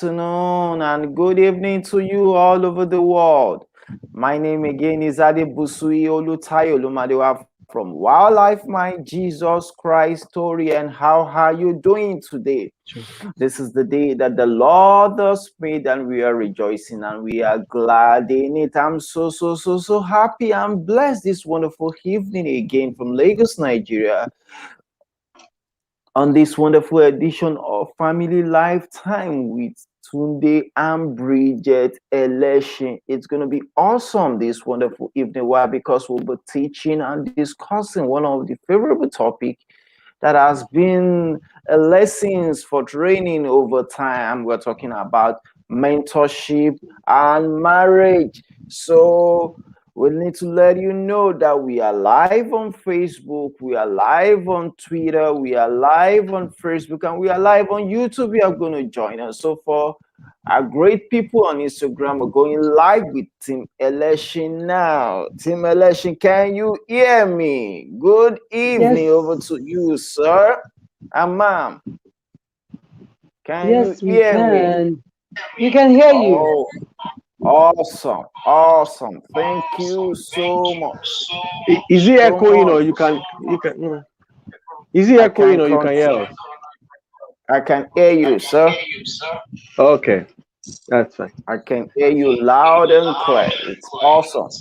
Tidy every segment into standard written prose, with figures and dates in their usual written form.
afternoon, and good evening to you all over the world. My name again is Adebusui Olutayo Lumadewa from Waohlife, my Jesus Christ story. And how are you doing today? This is the day that the Lord has made, and we are rejoicing and we are glad in it. I'm so happy and blessed this wonderful evening again from Lagos, Nigeria, on this wonderful edition of Family Lifetime with Tunde and Bridget Election. It's going to be awesome this wonderful evening. Why? Because we'll be teaching and discussing one of the favorable topic that has been lessons for training over time. We're talking about mentorship and marriage. So we need to let you know that we are live on Facebook, we are live on Twitter, we are live on Facebook, and we are live on YouTube. You are going to join us. So for our great people on Instagram, we're going live with Team Election now. Team Election, can you hear me? Good evening. Yes. Over to you, sir and ma'am. Can Yes, you we hear me? can. We can hear you. Oh, awesome. Thank you so much. Is it So echoing much. or you can? Is it I echoing can or you can hear us? I can hear you, sir. Okay, that's fine. I can hear you loud and clear. It's awesome.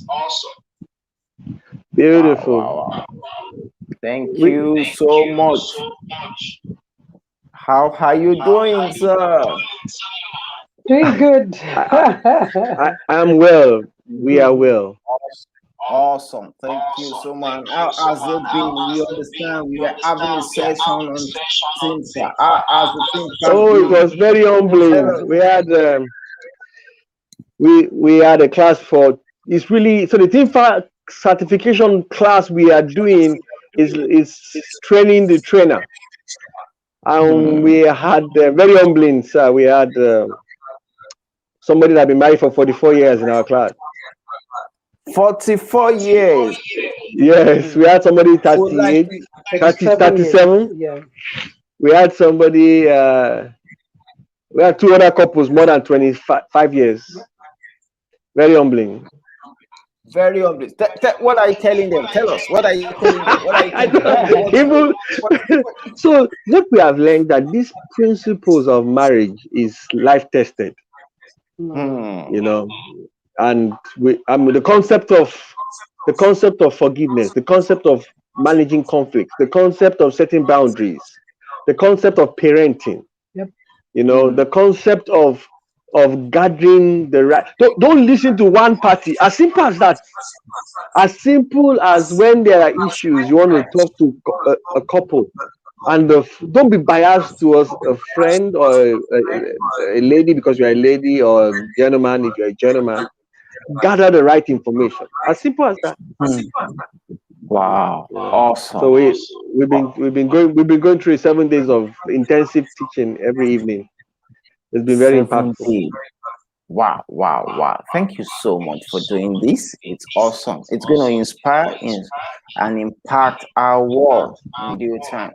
Beautiful. Wow. Thank you so much. How are you doing, sir? Doing good. I am well. We are well. Awesome. Thank you so much. How has it been? We understand we are having a session on things. How has the thing Oh, it been? was very humbling. We had a class for. It's really so the team certification class we are doing is training the trainer, and we had very humbling. Sir, we had somebody that had been married for 44 years in our class. 44 years. Yes, we had somebody 38, 37. Yeah. We had somebody, we had two other couples more than 25 years. Very humbling. Very obvious. What are you telling them? Tell us. What are you telling them? What are you telling them? So what we have learned that these principles of marriage is life tested. You know, and the concept of forgiveness, the concept of managing conflicts, the concept of setting boundaries, the concept of parenting. Yep. You know, the concept of gathering the right. Don't listen to one party. As simple as that. As simple as when there are issues, you want to talk to a couple, and don't be biased towards a friend or a lady because you're a lady, or a gentleman if you're a gentleman. Gather the right information. As simple as that. Wow, awesome. So we've been going through 7 days of intensive teaching every evening. It's been very impactful. Wow. Thank you so much for doing this. It's awesome. It's going to inspire and impact our world in due time.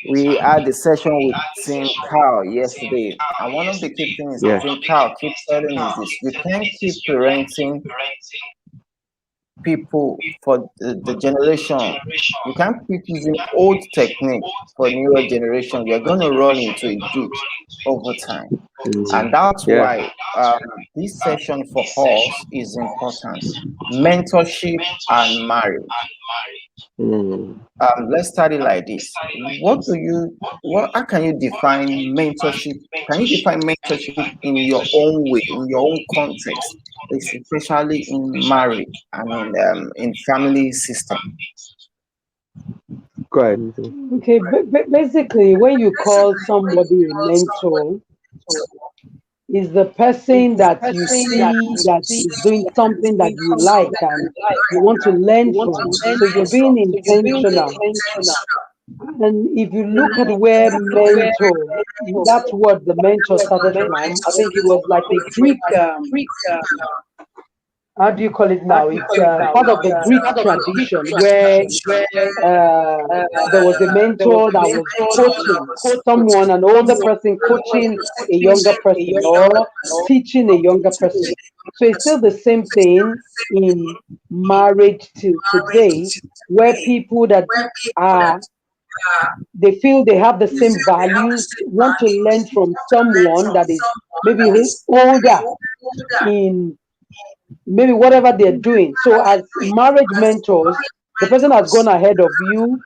We had a session with Tim Carl yesterday, and one of the key things Tim Carl keeps telling is this: you can't keep parenting people for the generation. You can't keep using old technique for newer generation. You're going to run into a ditch over time. And that's why this session for us is important. Mentorship and marriage. Let's start it like this. How can you define mentorship? Can you define mentorship in your own way, in your own context, especially in marriage and in family system? Right. Okay, basically, when you call somebody a mentor, is the person that you see that is doing something that you like and you want to learn from. So you're being intentional. And if you look at where mentor, that's what the mentor started from. I think it was like a Greek how do you call it now? It's part of the Greek tradition where uh, there was a mentor that was coaching someone, an older person coaching a younger person or teaching a younger person. So it's still the same thing in marriage till today, where people that are they feel they have the same values want to learn from someone that is maybe older in maybe whatever they're doing. So, as marriage mentors, the person has gone ahead of you,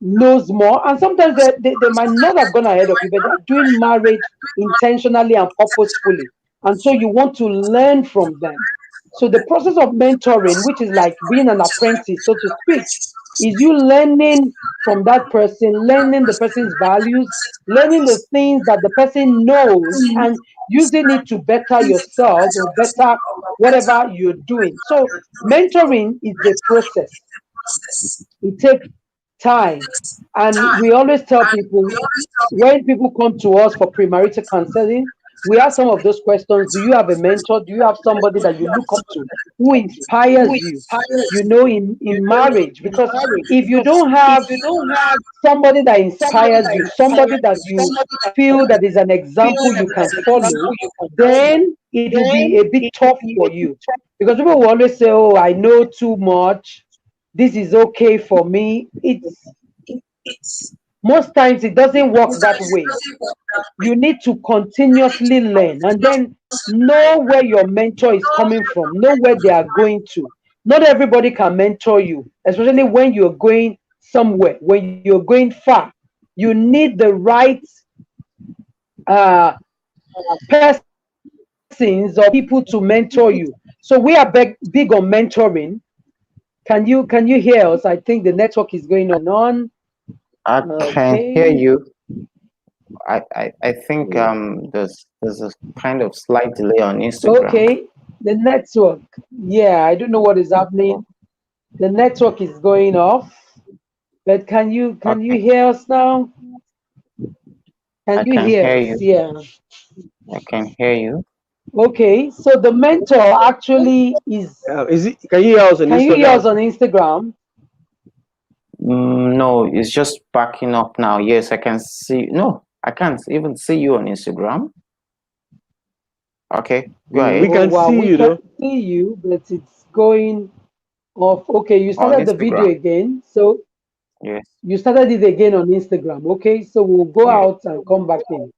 knows more, and sometimes they might not have gone ahead of you, but they're doing marriage intentionally and purposefully. And so, you want to learn from them. So, the process of mentoring, which is like being an apprentice, so to speak, is you learning from that person, learning the person's values, learning the things that the person knows, and using it to better yourself or better whatever you're doing. So, mentoring is a process, it takes time. And we always tell people when people come to us for premarital counseling, we ask some of those questions. Do you have a mentor? Do you have somebody that you look up to who inspires you, in marriage? Because if you don't have somebody that inspires you, somebody that you feel that is an example you can follow, then it will be a bit tough for you. Because people will always say, oh, I know too much. This is okay for me. It's most times it doesn't work that way. You need to continuously learn and then know where your mentor is coming from, know where they are going to. Not everybody can mentor you, especially when you're going somewhere, when you're going far. You need the right uh, persons or people to mentor you. So we are big on mentoring. Can you hear us? I think the network is going on and on. I can hear Okay. you. I think there's a kind of slight delay on Instagram. Okay. The network. Yeah, I don't know what is happening. The network is going off. But can you Okay, hear us now? Can I you can hear hear us? you. Yeah. I can hear you. Okay. So the mentor actually is. Is it? Can you hear us on Can you hear us Instagram? on Instagram? No, it's just backing up now. Yes, I can see. No, I can't even see you on Instagram. Okay, go We ahead. Oh can wow, see we you can though. see you, but it's going off. Okay, you On started the video Instagram. again. So Yes, you started it again on Instagram. Okay, so we'll go yes. out and come back in.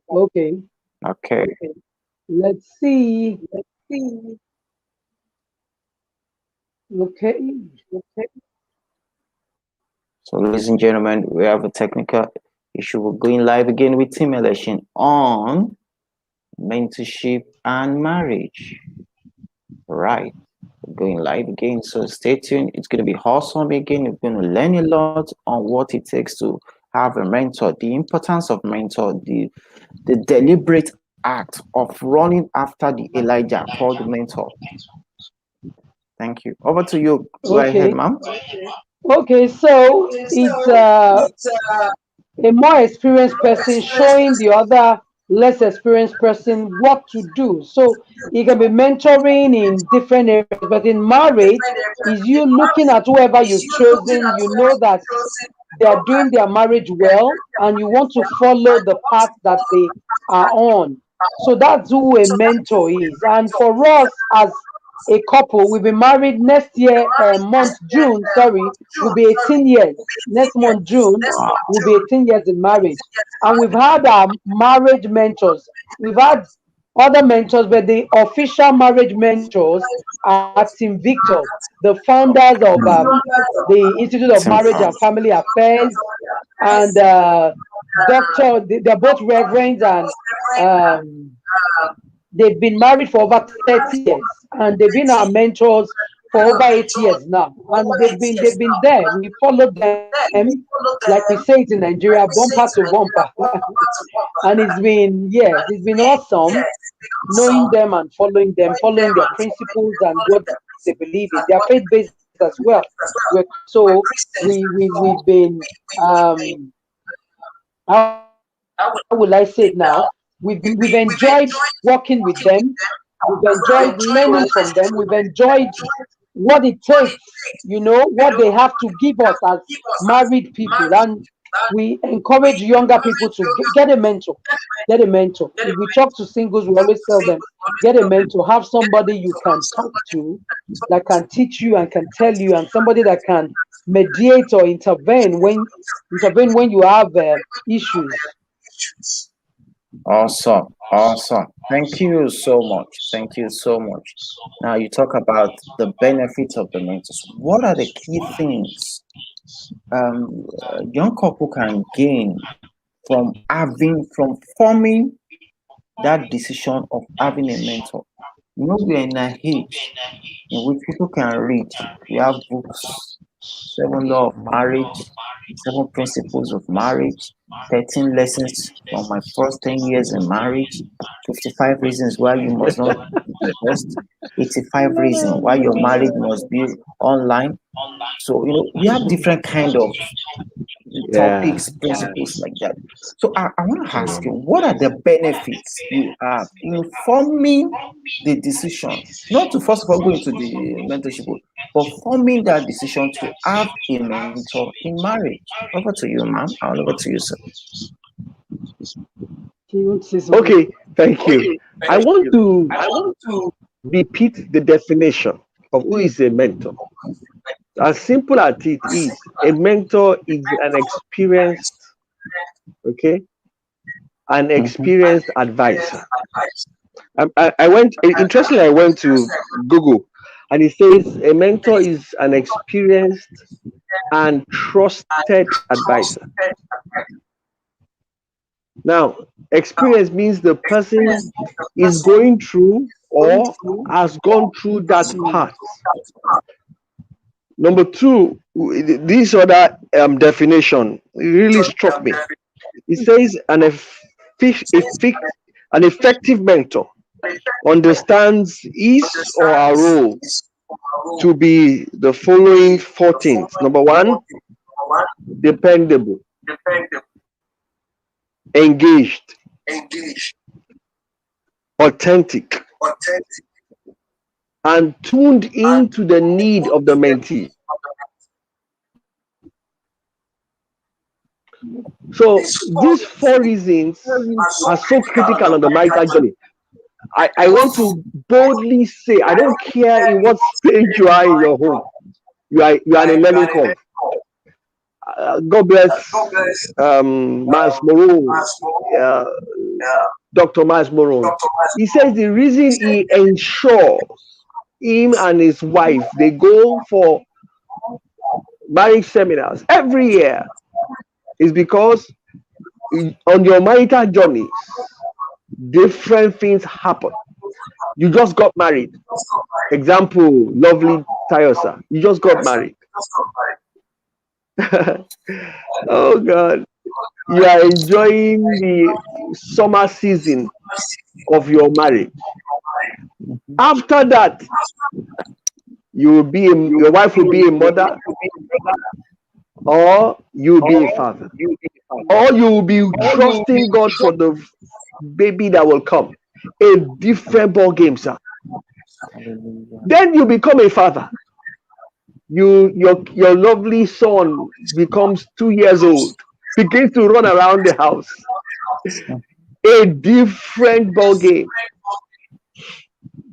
Okay, Okay. let's see. Okay, So, ladies and gentlemen, we have a technical issue. We're going live again with Team Election on mentorship and marriage. Right. We're going live again. So stay tuned. It's going to be awesome again. You're going to learn a lot on what it takes to have a mentor, the importance of mentor, the deliberate act of running after the Elijah called the mentor. Thank you. Over to you. Go ahead, okay, ma'am. okay. So it's a more experienced person showing the other less experienced person what to do. So it can be mentoring in different areas, but in marriage, is you looking at whoever you've chosen, you know that they are doing their marriage well, and you want to follow the path that they are on. So that's who a mentor is. And for us as a couple, we've been married next year, month June, sorry, will be 18 years. Next month, June, will be 18 years in marriage. And we've had our marriage mentors. We've had other mentors, but the official marriage mentors are Team Victor, the founders of the Institute of Team Marriage Farm. and Family Affairs, and they're both reverends, and um, they've been married for over 30 years, and they've been our mentors for over 8 years now. And they've been there. We followed them, like we say it in Nigeria, bumper to bumper. And it's been awesome knowing them and following their principles and what they believe in. They're faith based as well. We're Christians, so we've been how will I say it now? We've enjoyed working with them. We've enjoyed learning from them. We've enjoyed what it takes, what they have to give us as married people. And we encourage younger people to get a mentor. Get a mentor. If we talk to singles, we always tell them, get a mentor. Have somebody you can talk to that can teach you and can tell you, and somebody that can mediate or intervene when you have issues. Awesome. Awesome. Thank you so much. Thank you so much. Now you talk about the benefits of the mentors. What are the key things a young couple can gain from forming that decision of having a mentor? You know, we're in an age in which people can read. We have books, Seven Law of Marriage, Seven Principles of Marriage, 13 Lessons from My First 10 Years in Marriage, 55 Reasons Why You Must Not Be Divorced, 85 Reasons Why Your Marriage Must Be Online. So, we have different kind of Yeah. topics, principles like that. So I want to ask you, what are the benefits you have in forming the decision, not to first of all go into the mentorship, but forming that decision to have a mentor in marriage? Over to you, ma'am. I'll over to you, sir. Okay, thank you. I want to repeat the definition of who is a mentor. As simple as it is, a mentor is okay, an experienced advisor. I went, interestingly, I went to Google and it says a mentor is an experienced and trusted advisor. Now, experience means the person is going through or has gone through that path. Number two, this other definition really struck me. It says an effective mentor understands his or her role to be the following four things. Number one, dependable, engaged, authentic, and tuned into the need of the mentee. So these four reasons are so critical on the marital journey. I want to boldly say, I don't care in what stage you are in your home. You are in a learning curve. God bless Miles Morone, Dr. Miles Morone. He says the reason he ensures him and his wife, they go for marriage seminars every year, is because on your marital journeys, different things happen. You just got married. Example, lovely Tayosa. You just got married. Oh God. You are enjoying the summer season of your marriage. After that, your wife will be a mother, or you will be a father, or you will be trusting God for the baby that will come. A different ball game, sir. Then you become a father. Your lovely son becomes 2 years old, begins to run around the house. A different ball game.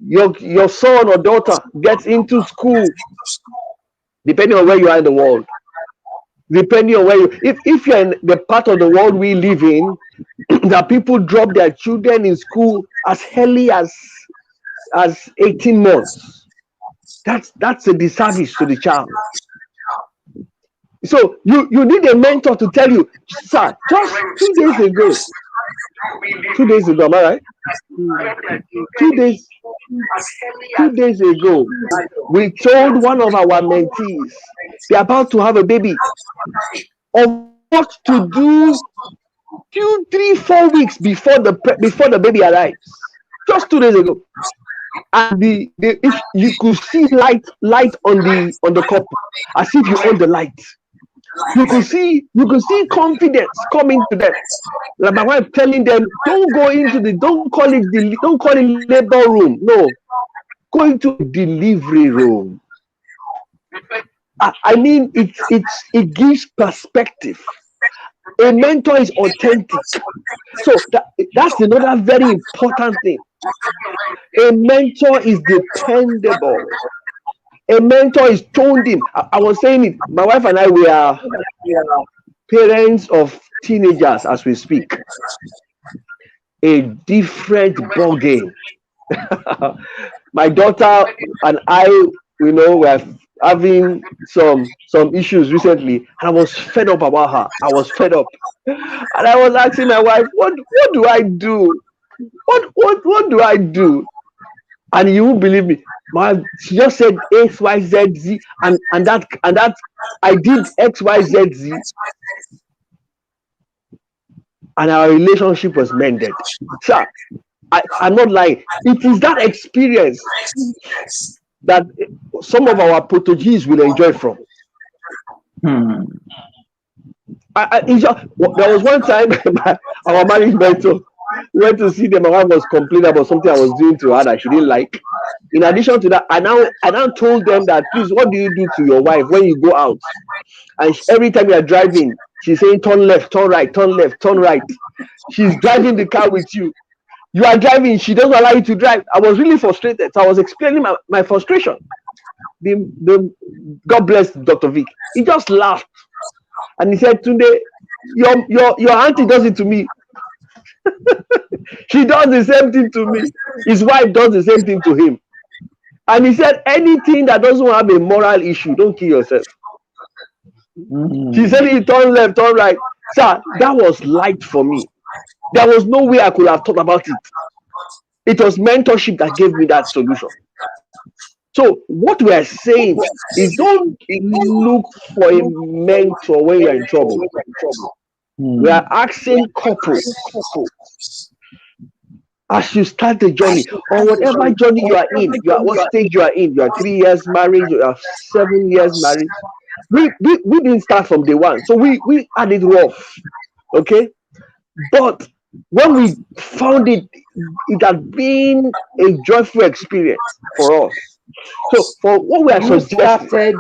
Your son or daughter gets into school, depending on where you are in the world. Depending on where if you're in the part of the world we live in, that people drop their children in school as early as 18 months. That's a disservice to the child. So you need a mentor to tell you, sir, just 2 days ago. 2 days ago, am I right? 2 days ago, we told one of our mentees they're about to have a baby, of what to do 2, 3, 4 weeks before the baby arrives. Just 2 days ago. And if you could see light on the couple, as if you own the light. You could see confidence coming to them. Like my wife telling them, don't call it labor room. No, go into a delivery room. I mean, it gives perspective. A mentor is authentic. So that's another very important thing. A mentor is dependable. A mentor is tuned in. I was saying it. My wife and I, we are parents of teenagers as we speak. A different ball game. My daughter and I, were having some issues recently, and I was fed up about her. I was fed up, and I was asking my wife, "What do I do? What do I do?" And you won't believe me. She just said X, Y, Z, Z, and that I did X, Y, Z, Z, and our relationship was mended. Sir, I'm not lying. It is that experience that some of our proteges will enjoy from. Hmm. There was one time our marriage mentor went to see them. My wife was complaining about something I was doing to her that she didn't like. In addition to that, I now told them that, please, what do you do to your wife when you go out? And every time you are driving, she's saying turn left, turn right, turn left, turn right. She's driving the car with you. You are driving, she doesn't allow you to drive. I was really frustrated. So I was explaining my frustration. God bless Dr. Vic. He just laughed. And he said, Tunde, your auntie does it to me. She does the same thing to me. His wife does the same thing to him. And he said, anything that doesn't have a moral issue, don't kill yourself. She said, you turn left, turn right. Sir, that was light for me. There was no way I could have thought about it. It was mentorship that gave me that solution. So what we are saying is, don't look for a mentor when you're in trouble. We are asking couples, as you start the journey, or whatever journey you are in, what stage you are in, you are 3 years married, you are 7 years married. We didn't start from day one, so we had it rough, okay? But when we found it, it had been a joyful experience for us. So for what we are suggesting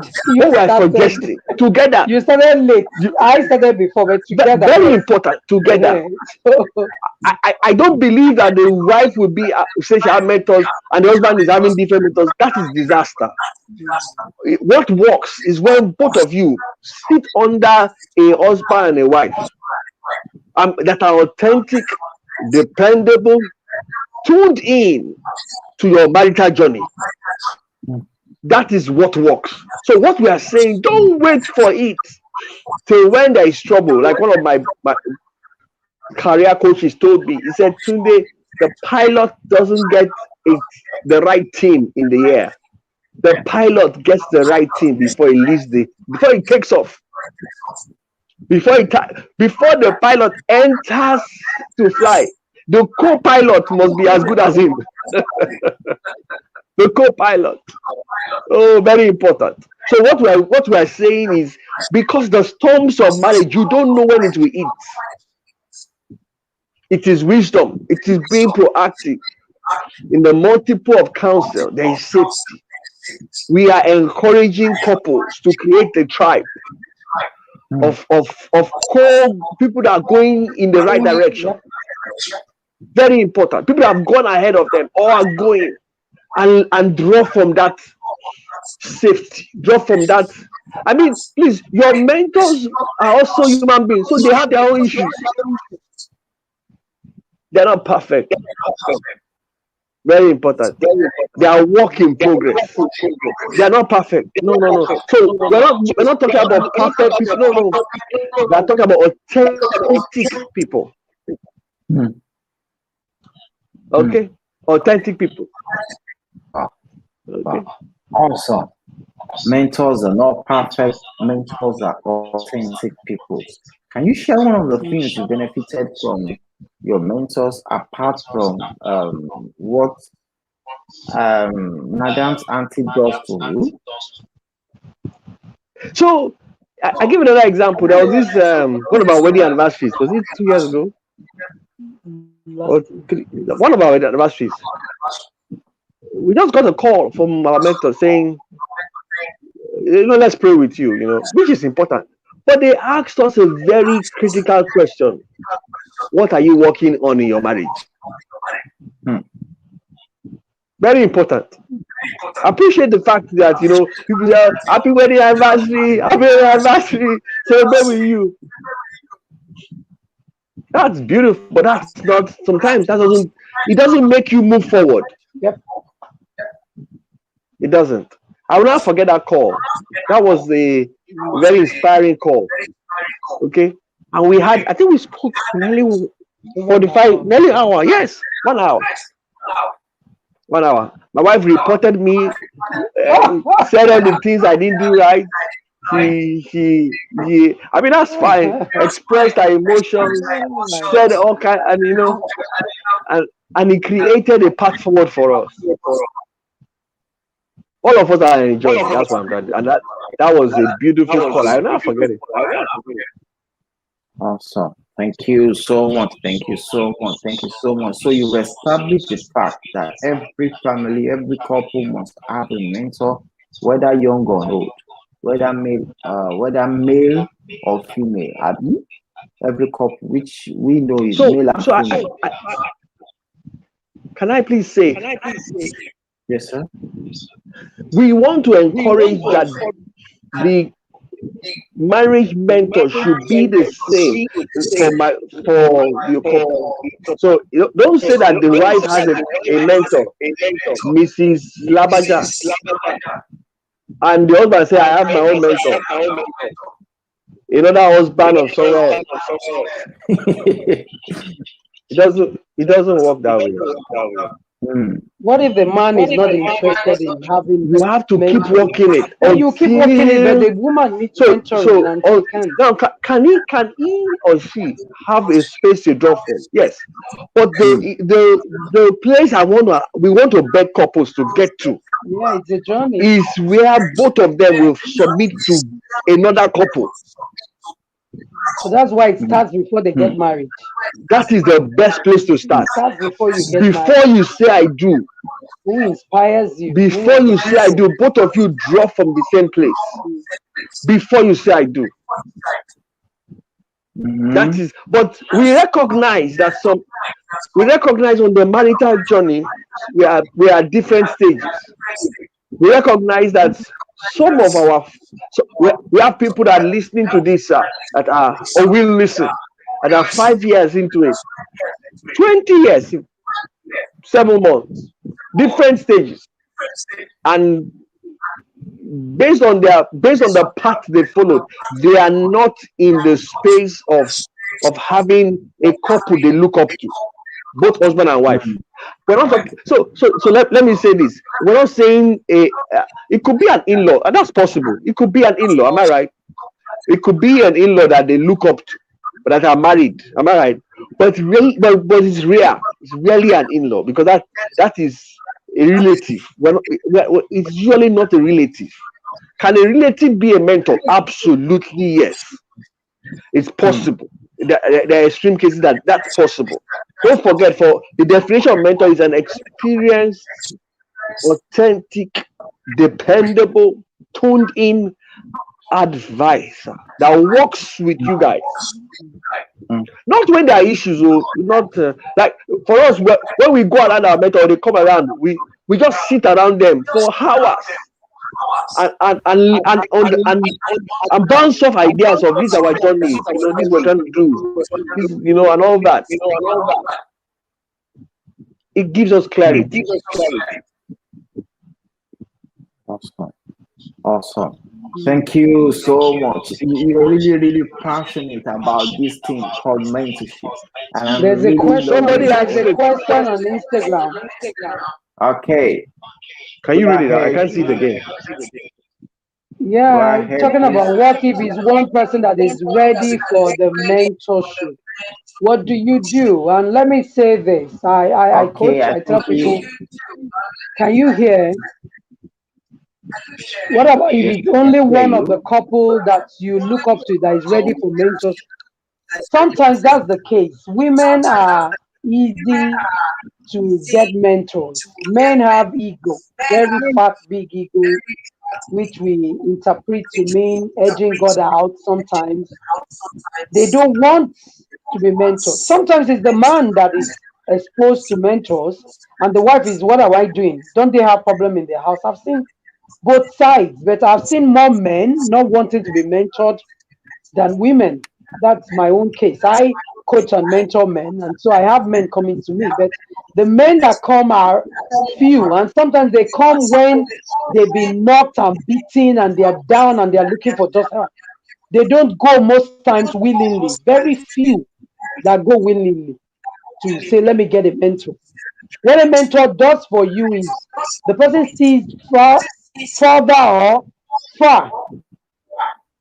together. You started late. I started before, but together. Very important, together. I don't believe that the wife will be say she has mentors and the husband is having different mentors. That is disaster. What works is when both of you sit under a husband and a wife that are authentic, dependable, tuned in to your marital journey. That is what works. So what we are saying, don't wait for it till when there is trouble. Like one of my career coaches told me, he said, Tunde, the pilot doesn't get the right team in the air. The pilot gets the right team before he takes off. Before the pilot enters to fly, the co-pilot must be as good as him. The co-pilot. Oh, very important. So what we are saying is, because the storms of marriage, you don't know when it will hit. It is wisdom. It is being proactive. In the multiple of counsel, there is safety. We are encouraging couples to create a tribe of people that are going in the right direction. Very important. People that have gone ahead of them or are going, and draw from that safety. Draw from that. I mean, please, your mentors are also human beings, so they have their own issues. They're not perfect. Very important. They are work in progress. They are not perfect. No. So we're not talking about perfect people. No. We're talking about authentic people. Okay? Authentic people. Okay. Awesome. Mentors are not perfect. Mentors are authentic people. Can you share one of the things you benefited from your mentors, apart from what Madam's auntie does for you? So I give another example. There was this one of our wedding anniversaries. Was it 2 years ago Last or three? One of our wedding anniversaries. We just got a call from our mentor saying, let's pray with you. Which is important. But they asked us a very critical question: what are you working on in your marriage? Hmm. Very important. I appreciate the fact that people say happy wedding anniversary, happy wedding anniversary, celebrate with you. That's beautiful, but that's not. Sometimes it doesn't make you move forward. Yep. It doesn't. I will not forget that call. That was a very inspiring call. Okay, and we had. I think we spoke nearly 45, nearly an hour. Yes, 1 hour. 1 hour. My wife reported me, said all the things I didn't do right. He I mean, that's fine. Expressed our emotions, said all kind, and he created a path forward for us. All of us are enjoying. That's what I'm trying to. And that was a beautiful call. I'll never forget it. Awesome. Thank you so much. Thank you so much. Thank you so much. So you've established the fact that every family, every couple must have a mentor, whether young or old, whether male or female. Every couple, which we know is male and female. Can I please say? Yes, sir. We want to encourage that the marriage mentor should be the same for your couple. So don't say that the wife has a mentor, Mrs. Labaja, and the husband say, I have my own mentor. Another husband of somewhere else. It doesn't work that way. What if the man is not interested in having? You have to keep working it. And you keep working it, but the woman needs mentoring. Now, can he or she have a space to draw from? Yes, but the place we want to beg couples to get to. Yeah, it's a journey. Is where both of them will submit to another couple. So that's why it starts before they get married. That is the best place to start. It starts before you get Before married. you say I do. Who inspires you? Before you say I do, both of you draw from the same place. Before you say I do. That is, but we recognize that on the marital journey, we are at different stages. We recognize that we have people that are listening to this that are or will listen, that are 5 years into it, 20 years, 7 months, different stages, and based on the path they followed, they are not in the space of having a couple they look up to, both husband and wife. We're not talking, so let me say this. We're not saying it could be an in-law, and that's possible. It could be an in-law, am I right? It could be an in-law that they look up to, but that are married, am I right? But it's rare. It's rarely an in-law, because that is a relative. It's usually not a relative. Can a relative be a mentor? Absolutely yes. It's possible. There are extreme cases that's possible. Don't forget, for the definition of mentor is an experienced, authentic, dependable, tuned in advisor that works with you guys. Not when there are issues, or not like for us when we go around our mentor, they come around, we just sit around them for hours and bounce off ideas of this our journey, this we're trying to do, this, and all that. It gives us clarity. Awesome. Thank you so much. You're really, really passionate about this thing called mentorship. And there's a question. Somebody has a question on Instagram. Okay. Can you read it out? I can't see it again. Yeah, talking about what if it's one person that is ready for the mentorship. What do you do? And let me say this. I coach, I tell people, can you hear? What about if it's only Hear one of you. the couple that you look up to that is ready for mentorship? Sometimes that's the case. Women are easy to get mentors. Men have ego, very fat, big ego, which we interpret to mean edging God out sometimes. They don't want to be mentored. Sometimes it's the man that is exposed to mentors, and the wife is, what am I doing? Don't they have problem in their house? I've seen both sides, but I've seen more men not wanting to be mentored than women. That's my own case. I coach and mentor men, and so I have men coming to me. But the men that come are few, and sometimes they come when they've been knocked and beaten, and they are down, and they are looking for just help. They don't go most times willingly. Very few that go willingly to say, "Let me get a mentor." What a mentor does for you is the person sees further or far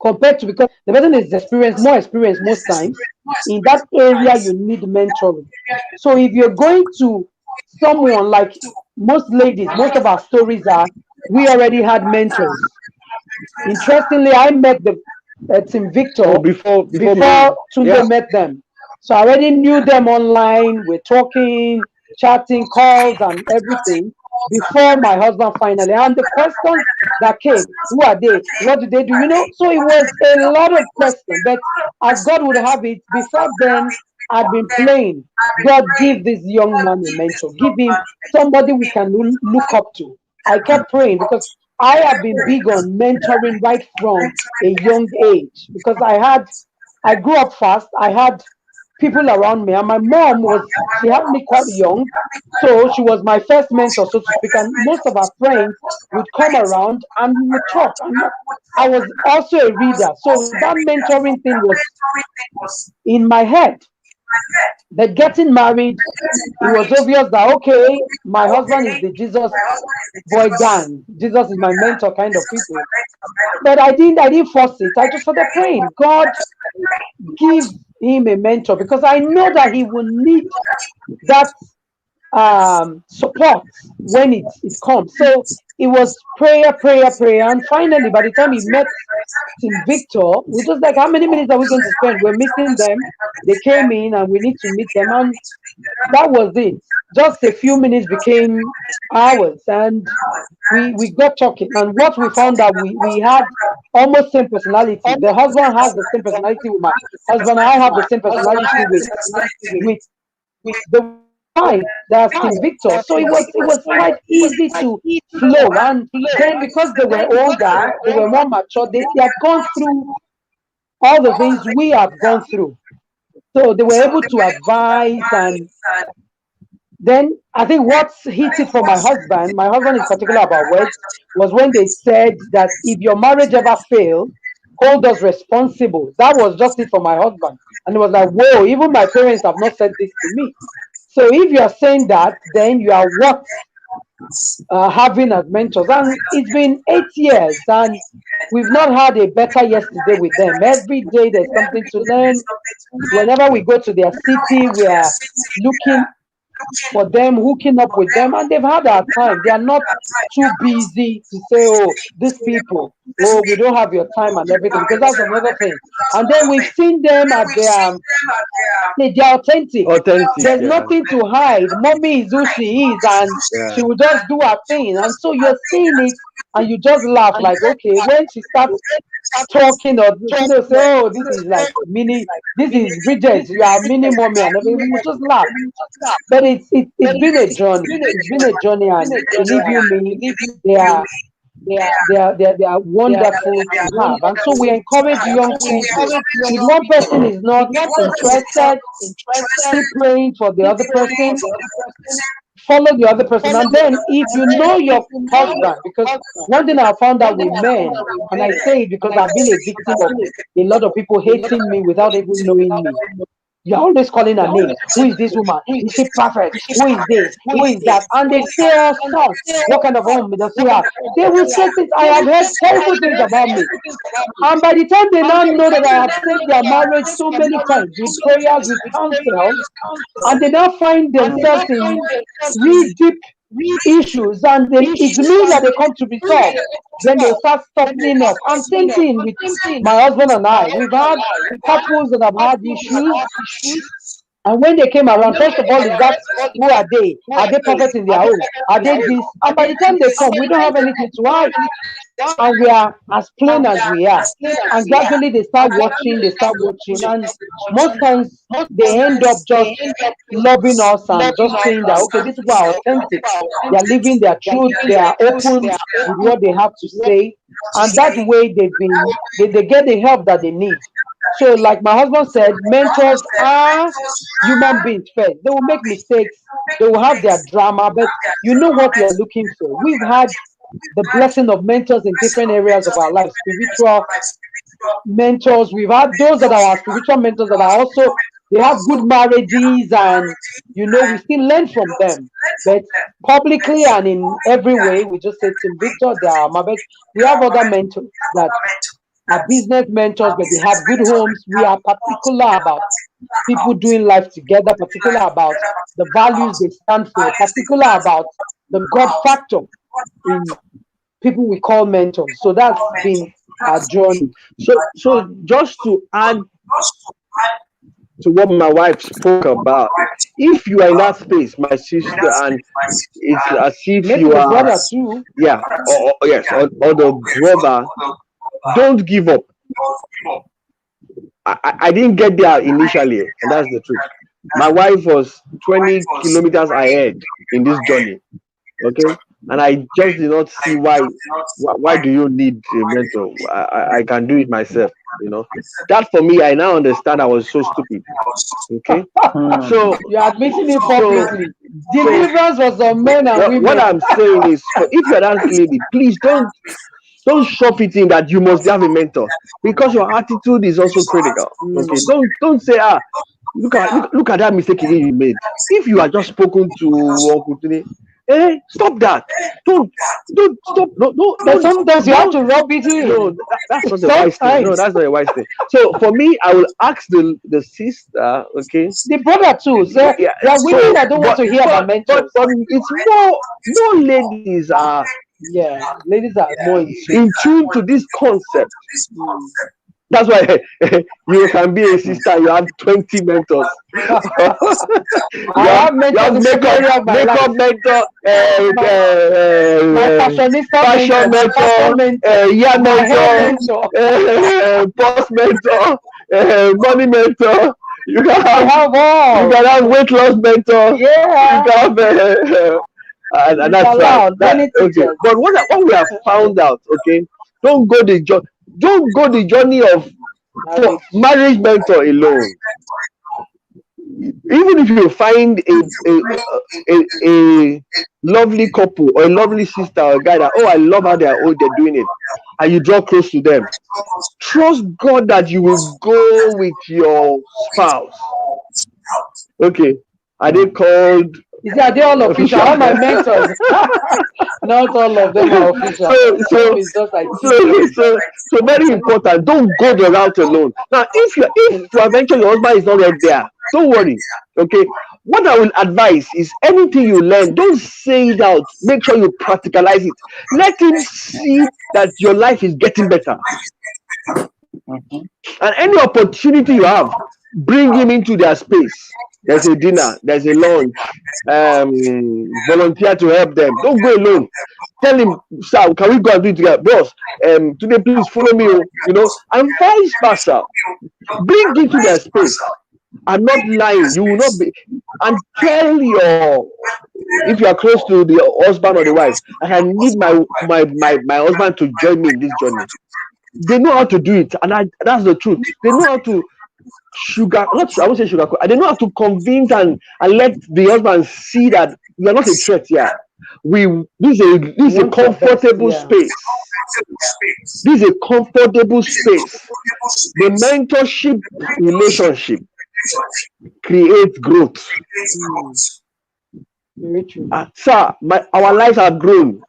compared to, because the person is experienced, more experienced most times in that area you need mentoring. So if you're going to someone like, most ladies, most of our stories are, we already had mentors. Interestingly, I met the Team Oh, Victor before me. before Yeah. Tunde met them. So I already knew them online. We're talking, chatting, calls, and everything before my husband finally. And the questions that came, who are they? What do they do? So it was a lot of questions. But as God would have it, before then, I'd been praying, God, give this young man a mentor. Give him somebody we can look up to. I kept praying because I have been big on mentoring right from a young age, because I grew up fast. I had people around me, and my mom she had me quite young, so she was my first mentor, so to speak. And most of our friends would come around and we would talk. And I was also a reader, so that mentoring thing was in my head. But getting married, it was obvious that, okay, my husband is the Jesus boy gang. Jesus is my mentor kind of people. But I didn't force it. I just started praying, God, give him a mentor, because I know that he will need that support when it comes. So it was prayer, prayer, prayer. And finally, by the time he met Team Victor, we just like, how many minutes are we going to spend? We're meeting them. They came in and we need to meet them. And that was it. Just a few minutes became hours, and we got talking. And what we found out, we had almost same personality. The husband has the same personality with my husband. I have the same personality with the wife, that's Team Victor. So it was quite easy to flow. And then because they were older, they were more mature, they had gone through all the things we have gone through. So they were able to advise. And then I think what hit it for my husband is particular about words, was when they said that if your marriage ever failed, hold us responsible. That was just it for my husband. And it was like, whoa, even my parents have not said this to me. So if you are saying that, then you are worth having as mentors. And it's been 8 years, and we've not had a better yesterday with them. Every day there's something to learn. Whenever we go to their city, we are looking for them, hooking up with them, and they've had our time. They are not too busy to say, oh, these people, oh, we don't have your time and everything, because that's another thing. And then we've seen them at their, they're authentic. Authentic. There's Yeah. nothing to hide. Mommy is who she is, and she Yeah. will just do her thing. And so you're seeing it, and you just laugh like, okay, when she starts talking, or say, oh, this is like mini, this is Bridget, you are mini mommy, and everything, we will just laugh. But it's been a journey. It's been a journey, and believe you me, they are they are wonderful to have. And so we encourage young people. If one person is not interested, keep praying for the other person, follow the other person. And then if you know your husband, because one thing I found out with men, and I say it because I've been a victim of a lot of people hating me without even knowing me. You're always calling her name. Who is this woman? Is she perfect? Who is this? Who is that? And they say all sorts. What kind of home does she have? They will say things. I have heard terrible things about me. And by the time they now know that I have saved their marriage so many times with prayers, with counsel, and they now find themselves in real deep issues, and it's me that they come to resolve. Then they'll start softening up. And same thing with my husband and I. We've had couples that have had issues, and when they came around, first of all, is that who are they? Are they perfect in their own? Are they this? And by the time they come, we don't have anything to hide, and we are as plain as we are. And gradually they start watching, and most times they end up just loving us and just saying that, okay, these people are authentic, they are living their truth, they are open with what they have to say, and that way they get the help that they need. So, like my husband said, mentors are human beings first. They will make mistakes, they will have their drama, but you know what you're looking for. We've had the blessing of mentors in different areas of our life, spiritual mentors. We've had those that are our spiritual mentors that are also, they have good marriages, and we still learn from them. But publicly and in every way, we just say to Victor, they are my best. We have other mentors that are business mentors, but they have good homes. We are particular about people doing life together, particular about the values they stand for, particular about the God factor in people we call mentors. So that's been our journey. So just to add to what my wife spoke about, if you are in that space, my sister, and it's as if Maybe you the are, brother too. yeah, yes, or the brother, don't give up. I didn't get there initially, and that's the truth. My wife was 20 kilometers ahead in this journey. Okay, and I just did not see why do you need a mentor? I can do it myself. That for me, I now understand I was so stupid. Okay, so You're admitting it publicly. Deliverance was on men and women. what I'm saying is, if you're that lady, please don't shove it in that you must have a mentor, because your attitude is also critical. Okay, don't say, look at that mistake you made. If you are just spoken to Uncle Tune, stop that. Don't stop. No. But sometimes you have to rub it in. No, that's not the wise thing. No, that's not a wise thing. So for me, I will ask the sister, okay, the brother too. So there are women that don't want to hear about mentors. But it's more ladies are. Yeah, ladies are more in tune to this concept. That's why you can be a sister. You have 20 mentors. I have mentors makeup mentor, fashion mentor, post mentor, money mentor. You can have all. You can have weight loss mentor. Yeah. You can have. And that's right. Okay. But what we have found out, okay, don't go the journey of marriage mentor alone. Even if you find a lovely couple or a lovely sister or a guy that, I love how they're doing it, and you draw close to them, trust God that you will go with your spouse. Okay. Are they called? Are they all official? All my mentors. Not all of them are official. So very important. Don't go the route alone. Now, if eventually your husband is not yet there, don't worry. Okay. What I will advise is anything you learn, don't say it out. Make sure you practicalize it. Let him see that your life is getting better. And any opportunity you have, bring him into their space. There's a dinner, there's a lunch, volunteer to help them. Don't go alone. Tell him, sir, can we go and do it together? Boss, today please follow me, and vice versa. Bring into their space. I'm not lying. You will not be. And tell if you are close to the husband or the wife, I need my husband to join me in this journey. They know how to do it, and that's the truth. They know how to I won't say sugar. They know how to convince and let the husband see that we are not a threat here. This is a comfortable space. This is a comfortable space. The mentorship relationship creates growth. Sir, our lives have grown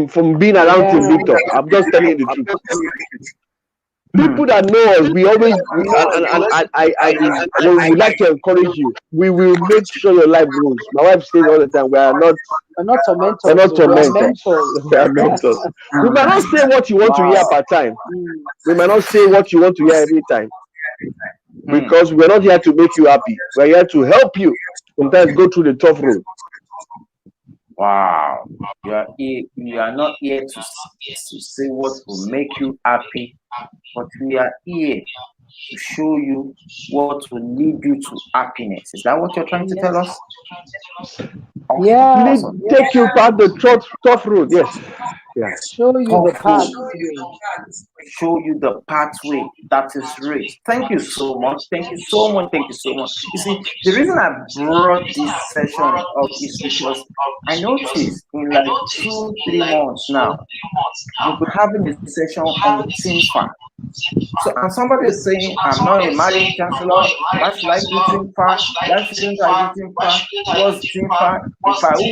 from being around Tim Victor. I'm just telling you the truth. People that know us, we always and when we like to encourage you, we will make sure your life grows. My wife says all the time, We're not we're tormentors, not so we are tormentors. mentors. We are mentors. We might not say what you want to hear Wow. per time. Mm. We might not say what you want to hear every time because we're not here to make you happy. We're here to help you sometimes go through the tough road. Wow. You are not here to say what will make you happy, but we are here to show you what will lead you to happiness. Is that what you're trying to tell us? Yeah, Awesome. Take you past the tough road. Yes. Yeah. show you the Tough road. pathway. Show you the pathway that is rich. Thank you so much. Thank you so much. Thank you so much. You see, the reason I brought this session up is because I noticed in like 2-3 months now, we'll be having a session on team fact. So, and somebody is saying, I'm not a marriage counselor. Why should I do team fact? Why shouldn't I do team fact? What's team fact? If I who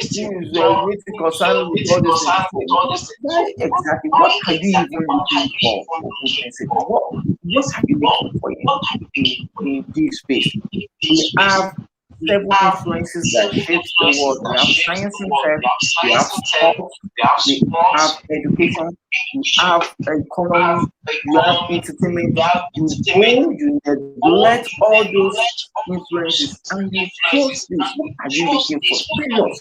is team Victor, who is anything concerned with all these things? Why exactly? What are you even looking for goodness sake? What are you looking for in this space? We have 7 influences that shapes the world. We have science himself, we have sports, we have education, we have economy, we have entertainment. You go, you neglect all those influences and you choose this. What are you looking for? Tell us.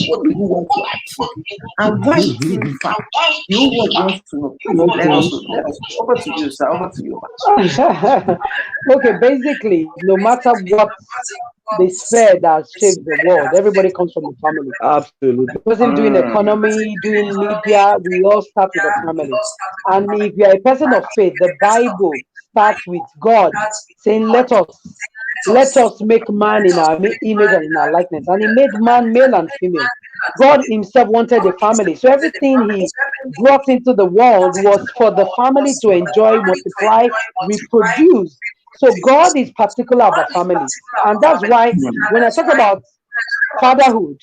What do you want to achieve? And why team fact? You wants to know. Please let us know. Let us know. Over to you, sir. Over to you. Okay, basically, no matter what the sphere that shapes the world, everybody comes from the family. Absolutely. Person doing economy, doing media, we all start with a family. And if you're a person of faith, the Bible starts with God saying, let us make man in our image and in our likeness. And he made man male and female. God himself wanted a family. So everything he brought into the world was for the family to enjoy, multiply, reproduce. So God is particular about family. And that's why when I talk about fatherhood,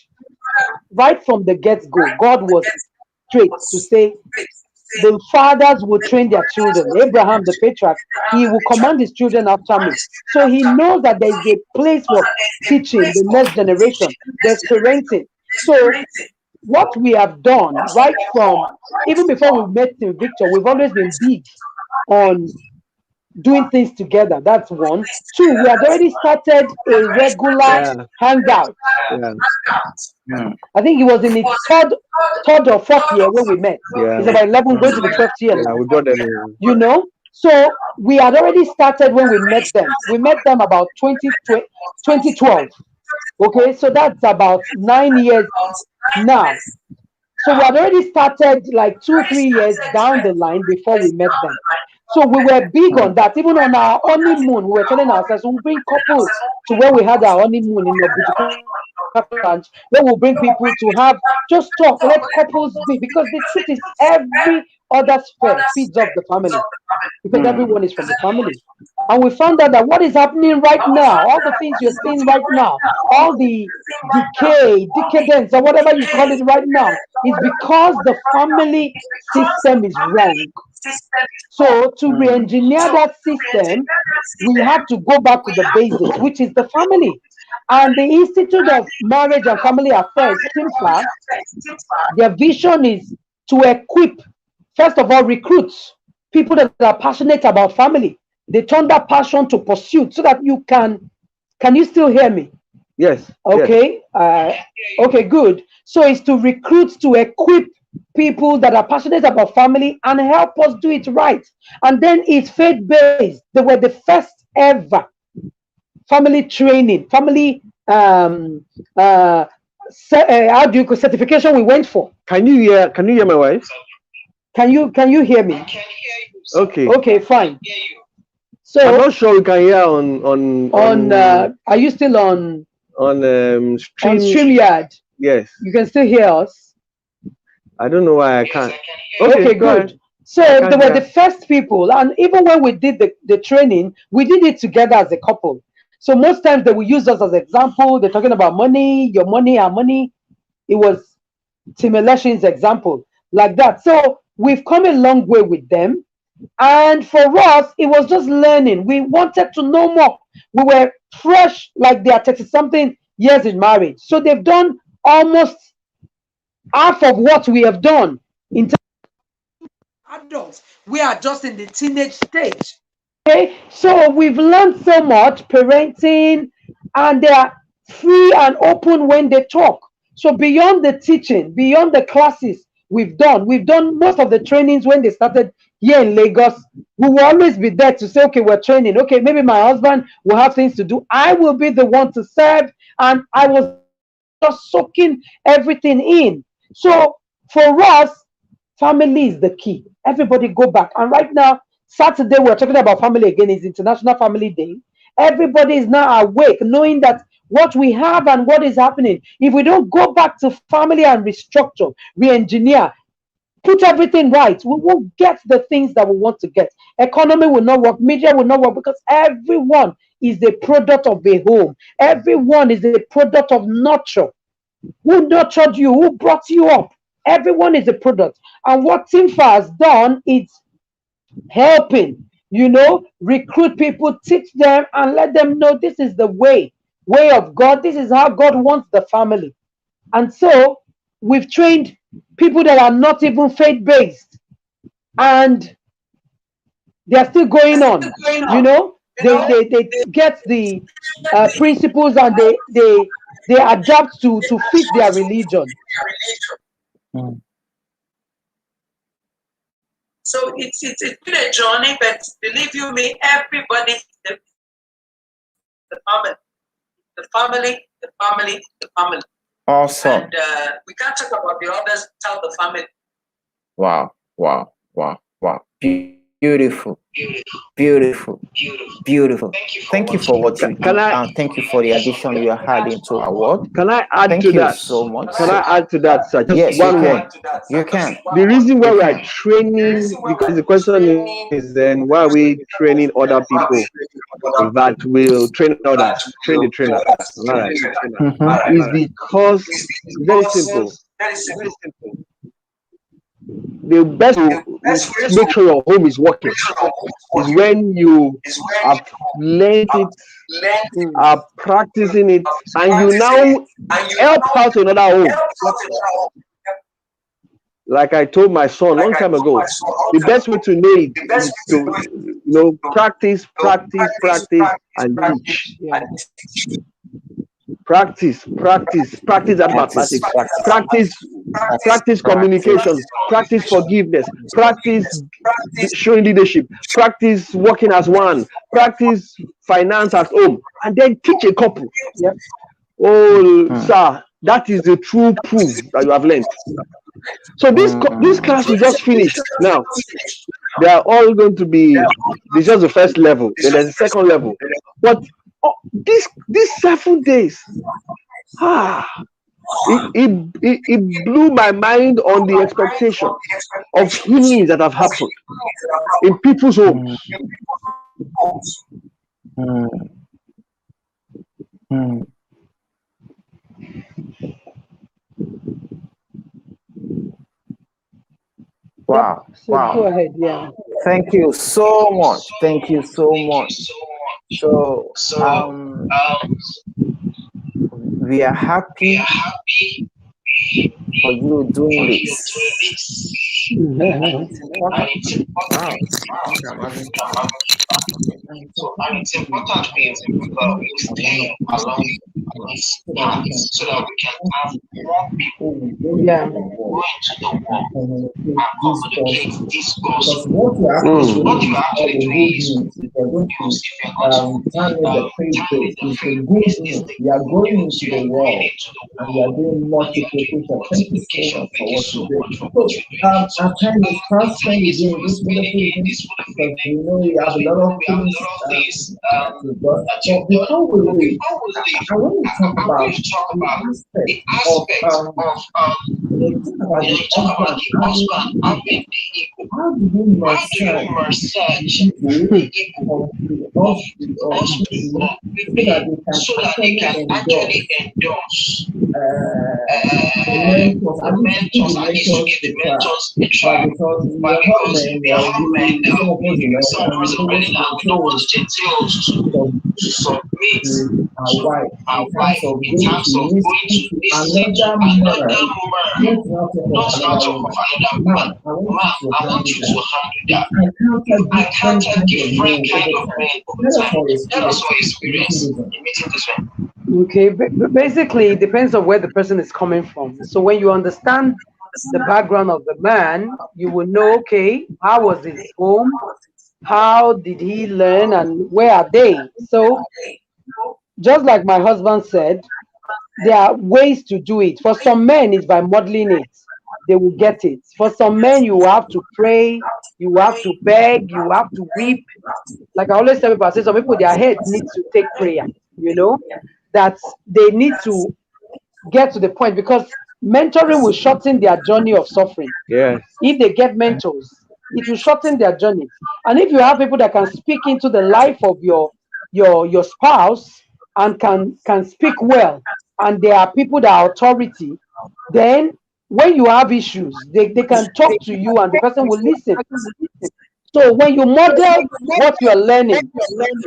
right from the get-go, God was straight to say the fathers will train their children. Abraham, the patriarch, he will command his children after me. So he knows that there is a place for teaching the next generation. There's parenting. So what we have done right from even before we met Victor, we've always been big on doing things together. That's one. Two, we had already started a regular hangout. I think it was in its third or fourth year when we met. It's about 11 going to the 12th year now. We got them. You know, so we had already started when we met them. We met them about 2012. Okay, so that's about 9 years now. So we had already started like 2-3 years down the line before we met them. So we were big on that. Even on our honeymoon, we were telling ourselves we'll bring couples to where we had our honeymoon in the branch, where we'll bring people to have just talk, let couples be. Because the truth is, every other sphere feeds off the family. Because everyone is from the family. And we found out that what is happening right now, all the things you're seeing right now, all the decay, decadence, or whatever you call it right now, is because the family system is wrong. So to re-engineer that system, we have to go back to the basics, which is the family. And the Institute of Marriage and Family Affairs, TIMFA, their vision is to equip, first of all, recruits, people that are passionate about family. They turn that passion to pursuit so that you can you still hear me? Yes. Okay. Yes. Okay, good. So it's to recruit, to equip people that are passionate about family and help us do it right. And then it's faith-based. They were the first ever family training, family how do you call certification we went for. Can you hear my wife? Can you hear me? Okay. Okay, fine. So I'm not sure we can hear on are you still on StreamYard? Yes. You can still hear us. I don't know why I can't. Okay, good. So they were the first people, and even when we did the training, we did it together as a couple. So most times they will use us as example. They're talking about money, your money, our money. It was Tim Election's example, like that. So we've come a long way with them. And for us, it was just learning. We wanted to know more. We were fresh, like they are 30 something years in marriage. So they've done almost half of what we have done in terms of adults. We are just in the teenage stage. Okay, so we've learned so much parenting, and they are free and open when they talk. So beyond the teaching, beyond the classes we've done most of the trainings when they started here in Lagos. We will always be there to say, okay, we're training. Okay, maybe my husband will have things to do. I will be the one to serve, and I was just soaking everything in. So for us, family is the key. Everybody go back. And right now, Saturday, we're talking about family again. It's International Family Day. Everybody is now awake, knowing that what we have and what is happening. If we don't go back to family and restructure, re-engineer, put everything right, we won't get the things that we want to get. Economy will not work, media will not work, because everyone is a product of a home. Everyone is a product of nurture. Who nurtured you? Who brought you up? Everyone is a product. And what Timfa has done is helping, recruit people, teach them, and let them know this is the way of God. This is how God wants the family. And so we've trained people that are not even faith based, and they're still going on. They get the principles, and they adapt to fit their religion. Mm. So it's been a journey, but believe you me, everybody, the family, the family, the family, the family. Awesome. And we can't talk about the others without the family. Wow. Beautiful. Beautiful. Thank you for what you do, and thank you for the addition you are adding to our work. Can I add Thank to you that? so much. Can I add to that, sir? Just Yes, one you word. can. You can. The reason why we are training, because the question is then why are we training other people that will train others, train the trainers? All right. Mhm. Is because very simple. The best way to make sure your home is working is when you have learned it, are practicing it, and you now help out another home. Like I told my son long time ago, the best way to know it is to practice, and teach. Yeah. Practice at mathematics. Practice communication. Practice forgiveness. Practice showing leadership. Practice working as one. Practice finance at home, and then teach a couple. Yep. Oh, sir, that is the true proof that you have learned. So this class we just finished now. They are all going to be. This is just the first level. Then there's the second level. But these 7 days, it blew my mind on the expectation of healings that have happened in people's homes. Wow. So go ahead. Yeah. Thank you so much. So we are happy for you doing this. And it's important. Wow. And it's important we stay along this path so that we can have more people Yeah. go into the world and communicate this gospel. What you What are you actually actually doing doing is, is if you're going if you're going to turn in the faith base, the it's the faith good base, news. You are going into the world into the and you are world, doing and you are doing multiplication. Thank you so multiplication. much for Thank you what so you do. much for what So, you're doing. So, at times it's at first time times you're it's doing this first wonderful again evening this wonderful because we evening know you have because a we lot know of we have a things lot of things that you've done. that But you've done. before we But leave, before we leave, I want to talk I want about to talk the about aspect the of aspect of you talk about the you talk about husband the having husband the ego. having the ego. How do you How do you massage the massage ego the ego of the of husband or husband women or so that women they can so that they actually can endorse actually endorse uh, mentors, I need to give the mentors a try. Because we are all men, some of us in us, and to submit to our wife in terms of going to listen to another man, not talk of another woman. Man, I want you to handle that. I encounter different kind of men over time. Let us all experience in meeting this one. Okay, basically, it depends on where the person is coming from. So when you understand the background of the man, you will know, okay, how was his home? How did he learn, and where are they? So just like my husband said, there are ways to do it. For some men, it's by modeling it. They will get it. For some men, you have to pray, you have to beg, you have to weep. Like I always tell people, I say some people, their head needs to take prayer, that they need to get to the point, because mentoring will shorten their journey of suffering. Yes. If they get mentors, it will shorten their journey. And if you have people that can speak into the life of your spouse and can speak well, and there are people that are authority, then when you have issues, they can talk to you and the person will listen. So when you model what you are learning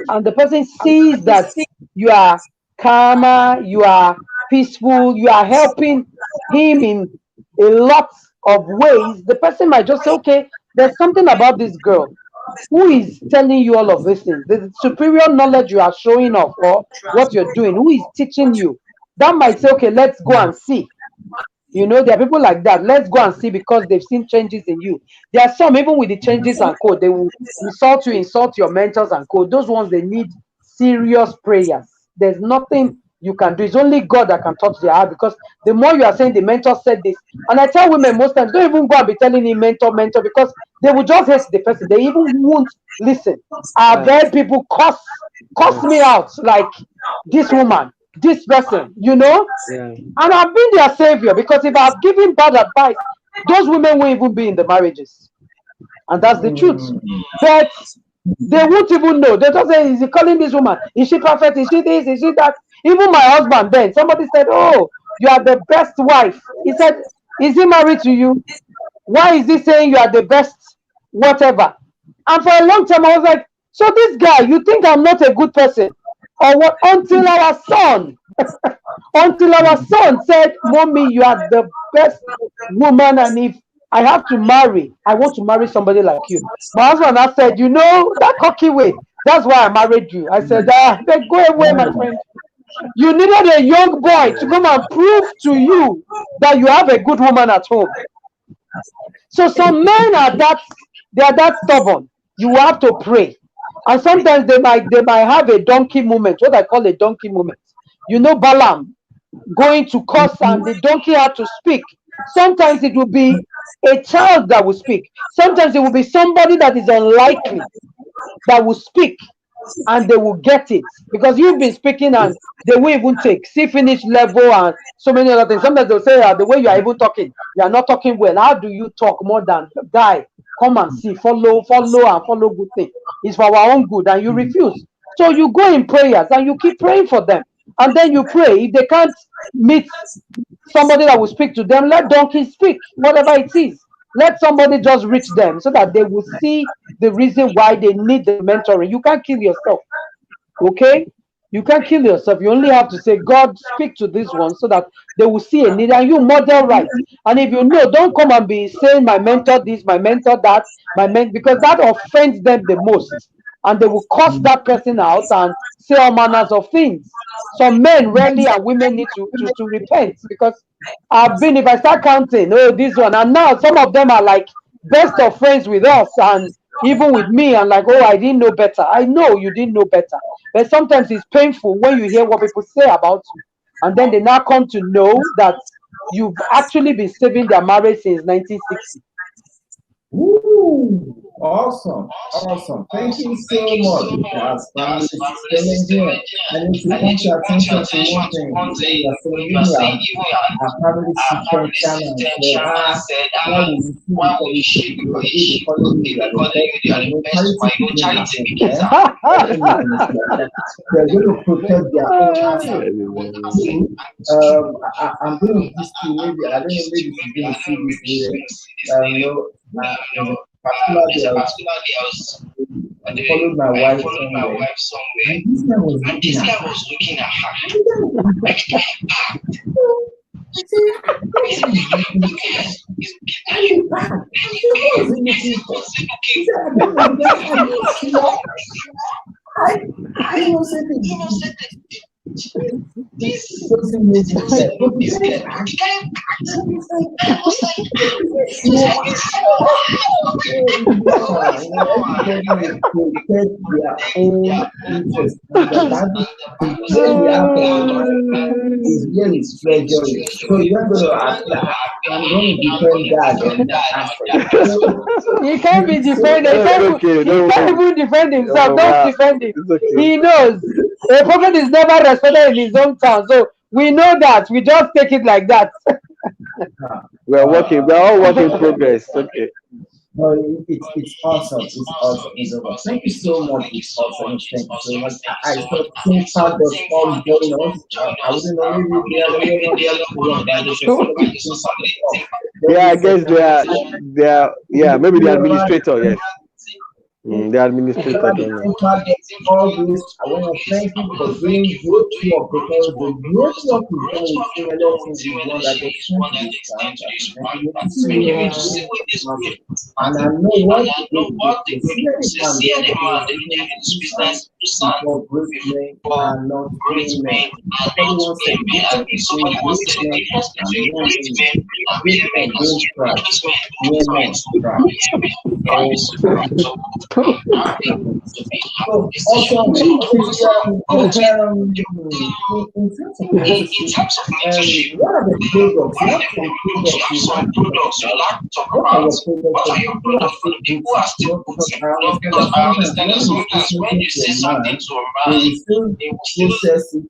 and the person sees that you are calmer, you are peaceful, you are helping him in a lot of ways, the person might just say, okay, there's something about this girl. Who is telling you all of these things? The superior knowledge you are showing off or what you're doing, who is teaching you? That might say, okay, let's go and see. There are people like that. Let's go and see, because they've seen changes in you. There are some, even with the changes and code, they will insult you, insult your mentors and code. Those ones, they need serious prayers. There's nothing you can do. It's only God that can touch their heart, because the more you are saying the mentor said this, and I tell women most times, don't even go and be telling him mentor, because they will just hate the person. They even won't listen. I've heard people cuss me out, like this woman, this person, Yeah. and I've been their savior, because if I've given bad advice, those women won't even be in the marriages. And that's the truth. But they won't even know. They just say, is he calling this woman? Is she perfect? Is she this? Is she that? Even my husband then, somebody said, oh, you are the best wife. He said, is he married to you? Why is he saying you are the best whatever? And for a long time, I was like, so this guy, you think I'm not a good person? Or what? Until our son said, mommy, you are the best woman, and if I have to marry, I want to marry somebody like you. My husband has said, that cocky way, that's why I married you. I said, then go away, my friend. You needed a young boy to come and prove to you that you have a good woman at home. So some men are that stubborn. You have to pray. And sometimes they might have a donkey moment, what I call a donkey moment. Balaam going to curse and the donkey had to speak. Sometimes it will be a child that will speak. Sometimes it will be somebody that is unlikely that will speak, and they will get it, because you've been speaking and they will even take finish level and so many other things. Sometimes they'll say, the way you are even talking, you are not talking well. How do you talk more than guy? Come and see, follow and follow good thing. It's for our own good, and you refuse. So you go in prayers and you keep praying for them, and then you pray. If they can't meet somebody that will speak to them, let donkey speak, whatever it is. Let somebody just reach them so that they will see the reason why they need the mentoring. You can't kill yourself. Okay? You can't kill yourself. You only have to say, God, speak to this one, so that they will see a need, and you model right. And if you know, don't come and be saying my mentor this, my mentor that, because that offends them the most. And they will curse that person out and say all manners of things. Some men rarely, and women need to repent, because if I start counting, this one, and now some of them are like best of friends with us, and even with me, and like, I didn't know better. I know you didn't know better, but sometimes it's painful when you hear what people say about you, and then they now come to know that you've actually been saving their marriage since 1960. Awesome, awesome. Thank you so much. As family system here, I need to point your attention to one thing. You are saying even our family system chairman said, why would you see because if they follow you, you are the best, you are no charity begins at home. Let me understand that they're going to protect their own asset. I'm going to this to maybe I don't know maybe she's going to see this later. There's a particular day I followed my wife somewhere, and this man was looking at her. I said, "What is he looking at? Are you back?" I said, "What is he looking for?" He said, "I don't know. I innocently this doesn't make sense. But this guy, I was like, everybody will protect their own interest. And the act of the man is where his treasure is. So you're going to ask that. I'm going to defend that and not ask for it. He can't be defended. He can't even defend himself. Oh, Don't defend him. He knows. A prophet is never respected in his own town. So we know that. We just take it like that. We're all work in progress. Okay. No, it's awesome. It's awesome. It's awesome. Thank you so much. It's awesome. Thank you so much. I thought things had the form join us. I wouldn't know maybe the other way or the other way, but I just Yeah, I guess maybe the administrator, yes. The administrator. All this, I want to thank you for doing good work because the great work you've done with similar things is one that gets and I know what the senior man for great men and not great men. Somebody once said the difference between great men and great men is great men in terms of mentorship, what are the products? You have some products you like to talk about. What are your products for the people who are still putting love? Because I understand that sometimes when you say something to a man, they will still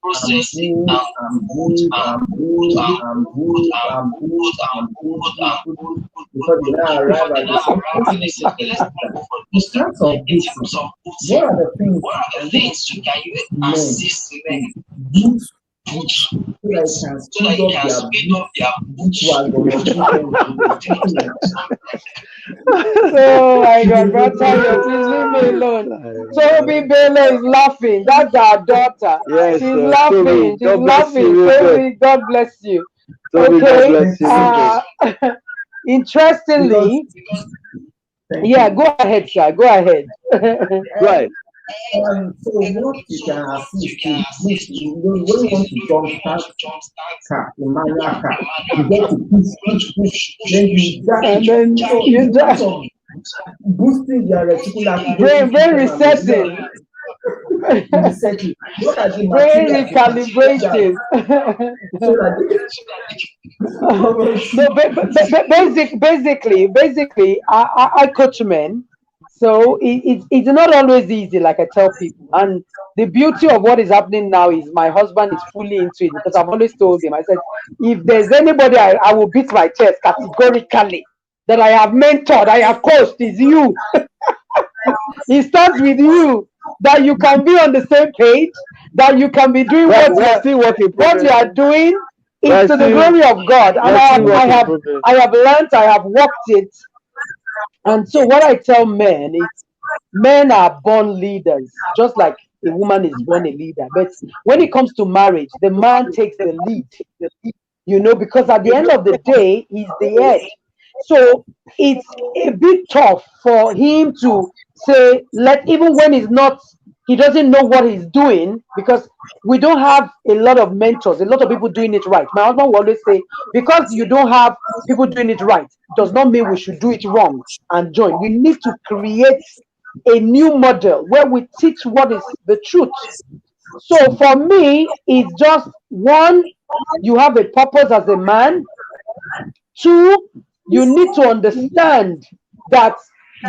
process it and before they now arrive at the terms of business, what are the things can you assist men so that you can speed up their Oh my God, brother, please leave me alone. Toby Bella is laughing. That's our daughter. Yes, she's laughing. Toby, She's laughing. Toby, God bless you. Toby, Okay. God bless you. Interestingly, yeah, go ahead, sir. Go ahead. Right. So what you can assist is this, when you want to jumpstart car, the manual car, you get to push, then you jack boosting your reticular brain resetting. Brain recalibrating. Basically, I coach men. So it's not always easy, like I tell people. And the beauty of what is happening now is my husband is fully into it because I've always told him, I said, if there's anybody I will beat my chest categorically that I have mentored, I have coached, is you. It starts with you, that you can be on the same page, that you can be doing what you are doing is to the glory of God. And I have learned, I have worked it. And so what I tell men is men are born leaders, just like a woman is born a leader. But when it comes to marriage, the man takes the lead, because at the end of the day, he's the head. So it's a bit tough for him to say, even when he doesn't know what he's doing, because we don't have a lot of mentors, a lot of people doing it right. My husband will always say, because you don't have people doing it right, does not mean we should do it wrong and join. We need to create a new model where we teach what is the truth. So for me, it's just one, you have a purpose as a man. Two, you need to understand that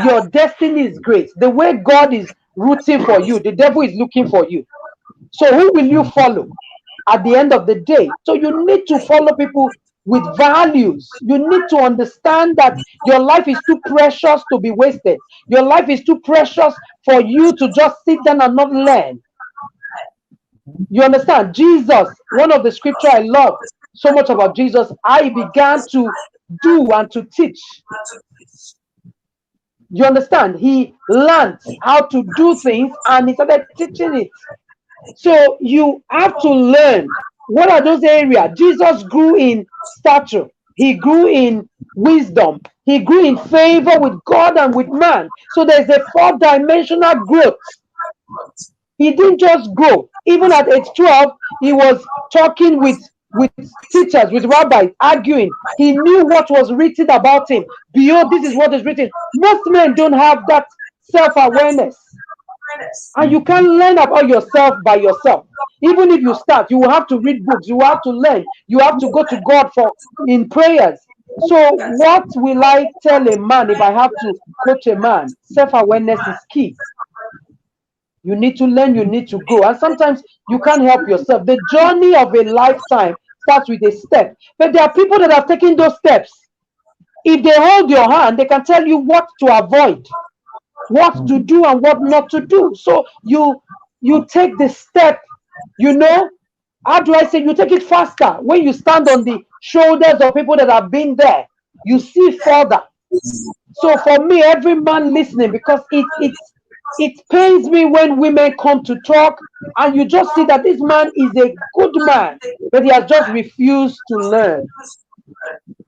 your destiny is great. The way God is rooting for you, the devil is looking for you. So who will you follow at the end of the day? So you need to follow people with values. You need to understand that your life is too precious to be wasted. Your life is too precious for you to just sit down and not learn. You understand? Jesus, one of the scripture I love so much about Jesus, I began to do and to teach. You understand? He learned how to do things and he started teaching it. So you have to learn. What are those areas? Jesus grew in stature. He grew in wisdom. He grew in favor with God and with man. So there's a four-dimensional growth. He didn't just grow. Even at age 12, he was talking with teachers, with rabbis, arguing. He knew what was written about him. Behold, this is what is written. Most men don't have that self-awareness. And you can't learn about yourself by yourself. Even if you start, you will have to read books. You have to learn. You have to go to God in prayers. So what will I tell a man if I have to coach a man? Self-awareness is key. You need to learn, you need to grow. And sometimes you can't help yourself. The journey of a lifetime starts with a step. But there are people that have taken those steps. If they hold your hand, they can tell you what to avoid, what to do and what not to do. So you take the step, how do I say, you take it faster. When you stand on the shoulders of people that have been there, you see further. So for me, every man listening, because it pains me when women come to talk and you just see that this man is a good man, but he has just refused to learn.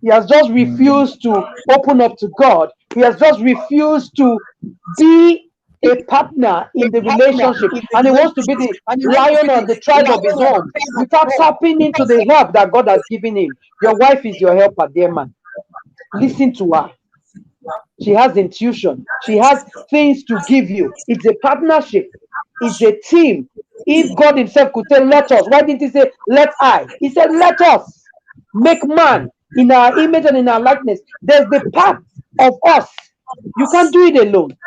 He has just refused to open up to God. He has just refused to be a partner in the relationship, and he wants to be the lion of the tribe of his own without tapping into the help that God has given him. Your wife is your helper, dear man. Listen to her. She has intuition. She has things to give you. It's a partnership. It's a team. If God himself could say, let us, why didn't he say, let I? He said, let us make man in our image and in our likeness. There's the part of us. You can't do it alone.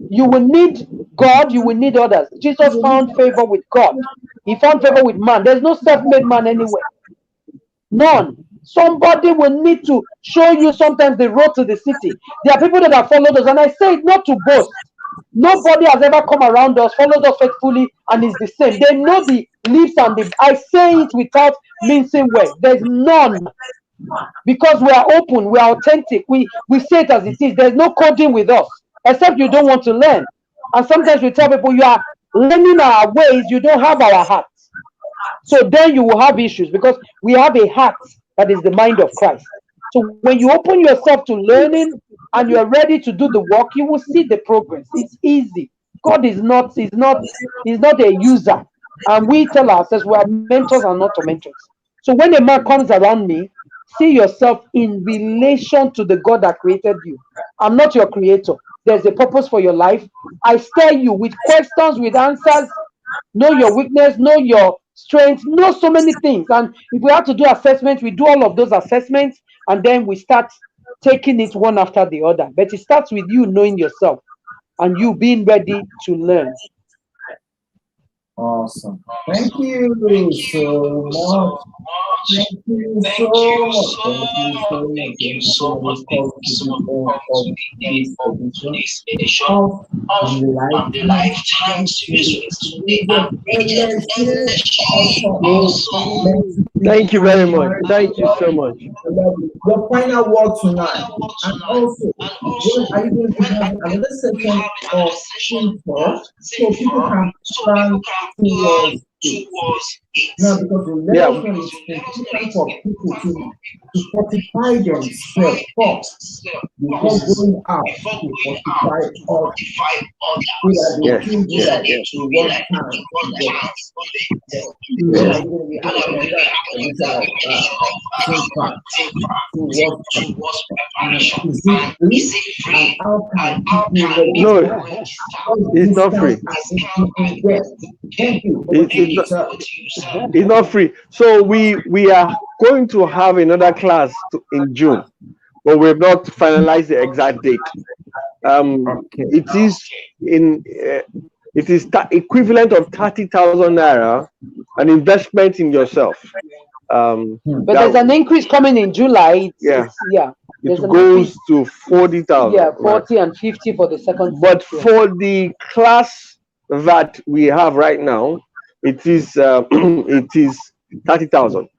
You will need God. You will need others. Jesus found favor with God. He found favor with man. There's no self-made man anywhere. None. Somebody will need to show you sometimes the road to the city. There are people that have followed us, and I say it not to boast. Nobody has ever come around us, followed us faithfully, and is the same. They know the leaves and the. I say it without mincing words. There's none, because we are open, we are authentic. We say it as it is. There's no coding with us, except you don't want to learn. And sometimes we tell people, you are learning our ways, you don't have our hearts. So then you will have issues, because we have a heart that is the mind of Christ. So when you open yourself to learning and you are ready to do the work, you will see the progress. It's easy. God is not a user. And we tell ourselves we are mentors and not tormentors. So when a man comes around me, see yourself in relation to the God that created you. I'm not your creator. There's a purpose for your life. I stare you with questions, with answers. Know your weakness, know your strengths, know so many things. And if we have to do assessments, we do all of those assessments, and then we start taking it one after the other. But it starts with you knowing yourself and you being ready to learn. Awesome. Thank you so much. Thank you so much. Thank you so much. Thank you so much. This edition of the Lifetime Series with today. Awesome. Thank you very much. Thank you so much. Your final word tonight. And also, when are you going to have another session of info so people can plan towards it? Now, because the lesson is important for people to fortify themselves first before going out to fortify others. So that they think that to one chance No, it's not free. It's not free. So we are going to have another class in June, but we have not finalized the exact date. Okay. It is in it is equivalent of 30,000 naira, an investment in yourself. But there's an increase coming in July. Yeah, There's it an goes increase. to 40,000. Yeah, Right? 40 and 50 for the second But set. Yeah. for the class that we have right now, it is it is 30,000.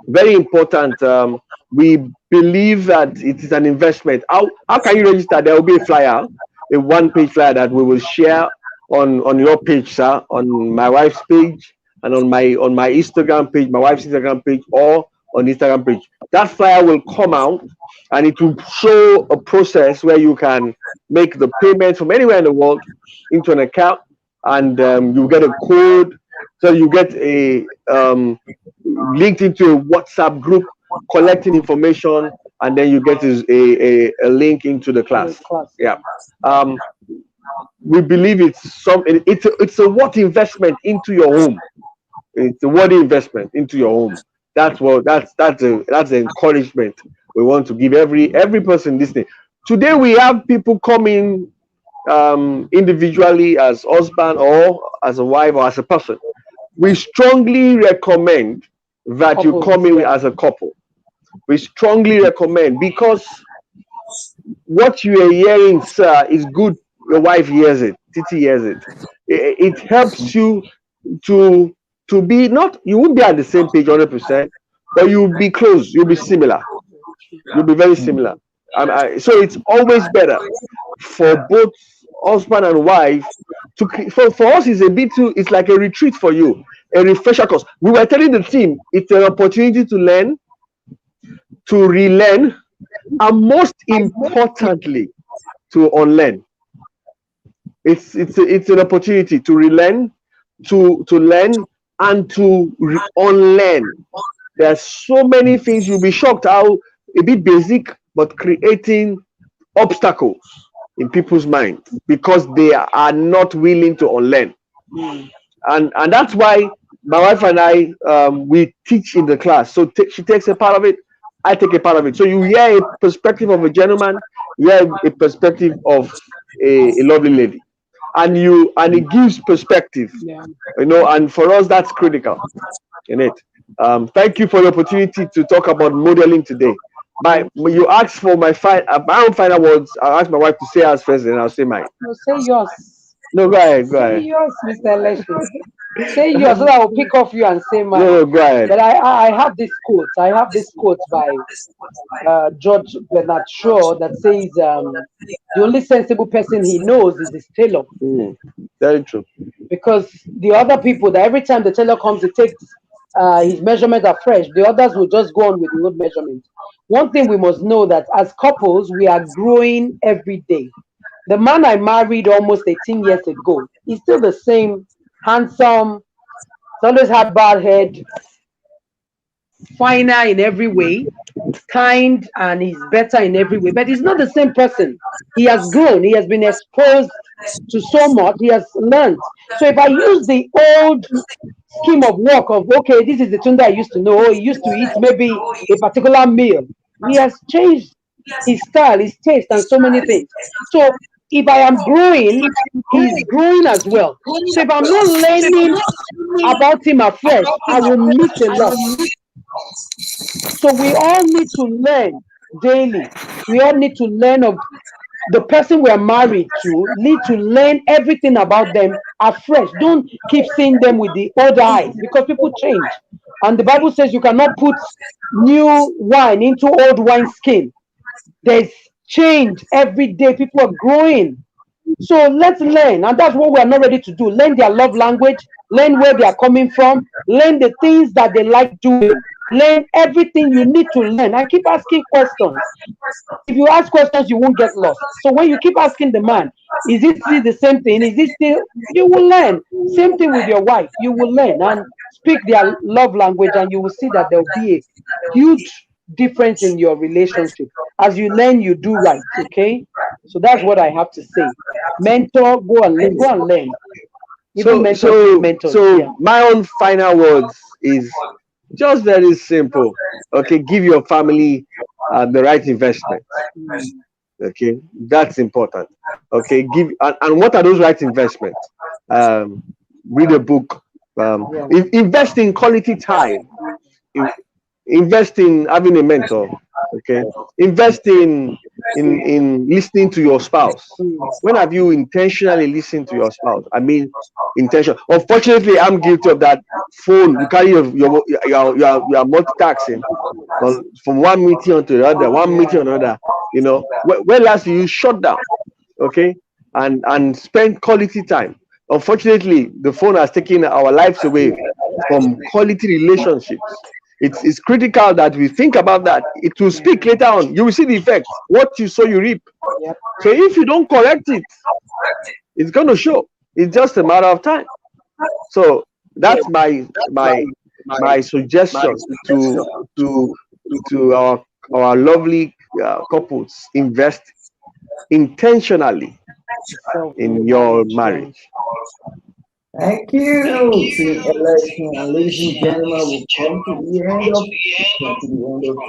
Very important. We believe that it is an investment. How can you register? There will be a flyer, a one-page flyer that we will share on your page, sir, on my wife's page, and on my Instagram page, my wife's Instagram page, or on Instagram page. That flyer will come out, and it will show a process where you can make the payment from anywhere in the world into an account, and you get a code. So you get a linked into a WhatsApp group collecting information, and then you get a link into the class. Yeah. We believe it's a worth investment into your home. It's a worthy investment into your home. That's the encouragement we want to give every person listening. Today we have people coming individually as husband or as a wife or as a person. We strongly recommend that you come in as a couple. We strongly recommend, because what you are hearing, sir, is good. Your wife hears it. Titi hears it. It helps you to be not. You won't be at the same page 100%, but you'll be close. You'll be similar. You'll be very similar. So it's always better for both husband and wife for us. It's like a retreat for you, a refresher course. We were telling the team it's an opportunity to learn, to relearn, and most importantly to unlearn. It's an opportunity to relearn, to learn, and to unlearn. There's so many things. You'll be shocked how a bit basic, but creating obstacles in people's minds because they are not willing to unlearn. And that's why my wife and I, we teach in the class. So she takes a part of it, I take a part of it. So you hear a perspective of a gentleman, you hear a perspective of a lovely lady, and it gives perspective. And for us that's critical in it. Thank you for the opportunity to talk about modeling today. You asked for my own final words. I'll ask my wife to say ours first, and I'll say mine. No, say yours. No, go ahead. Say yours, Mr. Leslie. Say yours, so I will pick off you and say mine. No, go ahead. But I have this quote. I have this quote by George Bernard Shaw that says, the only sensible person he knows is his tailor. Very true. Because the other people, that every time the tailor comes, he takes his measurements are fresh. The others will just go on with the old measurement. One thing we must know that as couples, we are growing every day. The man I married almost 18 years ago, he's still the same, handsome, he's always had bald head, finer in every way, kind, and he's better in every way. But he's not the same person. He has grown. He has been exposed to so much. He has learned. So if I use the old scheme of work of, okay, this is the Tunde I used to know, he used to eat maybe a particular meal, he has changed his style, his taste, and so many things. So if I am growing, he's growing as well. So if I'm not learning about him afresh, I will miss a lot. So we all need to learn daily. We all need to learn of the person we are married to, need to learn everything about them afresh. Don't keep seeing them with the old eyes, because people change. And the Bible says you cannot put new wine into old wine skin. There's change every day. People are growing. So let's learn. And that's what we are not ready to do. Learn their love language, learn where they are coming from, learn the things that they like doing. Learn everything you need to learn. And keep asking questions. If you ask questions, you won't get lost. So when you keep asking the man, is it still the same thing? Is it still, you will learn. Same thing with your wife. You will learn and speak their love language, and you will see that there will be a huge difference in your relationship. As you learn, you do right. Okay? So that's what I have to say. Mentor, go and learn. So my own final words is just very simple. Okay, give your family the right investment. Okay, that's important. Okay, give and what are those right investments? Read a book. Yeah. Invest in quality time. In- Invest in having a mentor. Okay, invest in listening to your spouse. When have you intentionally listened to your spouse? I mean, intention. Unfortunately, I'm guilty of that. Phone, you carry you are multitasking from one meeting onto the other, one meeting on another. You know, when last you shut down, okay, and spend quality time. Unfortunately, the phone has taken our lives away from quality relationships. It's critical that we think about that. It will speak later on. You will see the effect. What you sow, you reap. Yep. So if you don't correct it, it's going to show. It's just a matter of time. So that's my suggestion to to our lovely couples. Invest intentionally in your Self-reflection. marriage. Thank you, Team Election. And ladies and gentlemen, we've come to the end of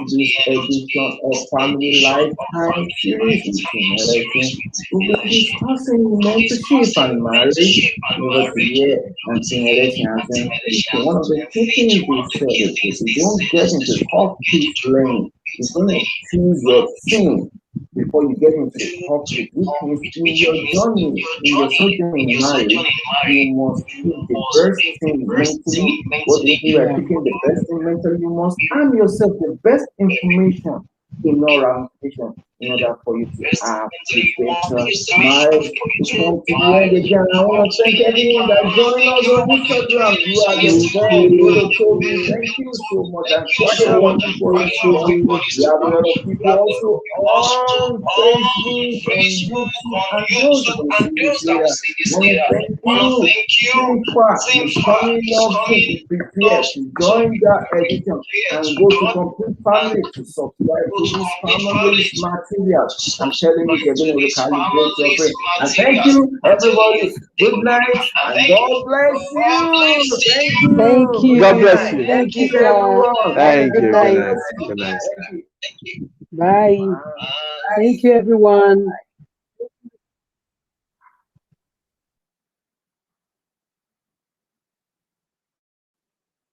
today's edition of Family Lifetime Series with Team Election. We'll be discussing mentorship and marriage over the year. And Team Election has been one of the key things they said is if you don't get into toxic lane, you're going to choose your team before you get into toxic, which means in your journey, in your sojourn in marriage, you must pick the best thing mentally. What if you are picking the best thing mentally? You must arm yourself the best information in all ramifications in order for you to have a better marriage. We come to the end again. I want to thank everyone that joined us on Instagram. You are the Thank best. Brother you. Toby, thank you so much. And quite a lot of people respond. We have a lot of people also on Facebook, on YouTube, and those that will see this later. I want to thank you. It's coming up to be prepared to join that edition and go to Complete Family to subscribe to this family's material. I'm telling you, you're going to recalibrate your brain. And thank you, everybody. Good night, and God bless you. Thank you. Thank you. God bless you. Thank Thank you, you, sir. everyone. Have a Thank good you. Good night. night. Good night. Thank you. Bye. Bye. Thank you, everyone.